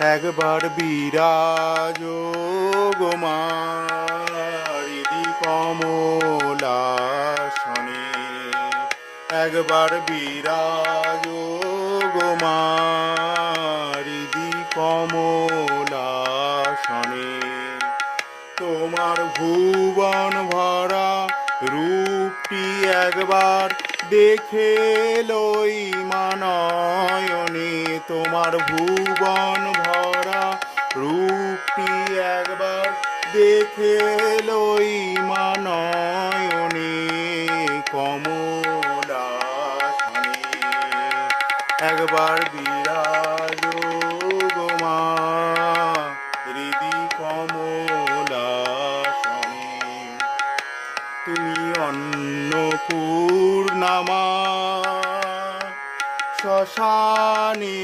একবার বিরাজ গো মা হৃদি কমলাসনে, একবার বিরাজ গো মা হৃদি কমলাসনে। তোমার ভুবন ভরা রূপটি একবার দেখে লই মানয়নে, তোমার ভুবন ভরা রূপটি একবার দেখে লই মানয়নে কমলাসনে। একবার বিরাজ গো মা হৃদি কমলাসনে। তুমি অন্নপূর্ণা মা শ্মশানে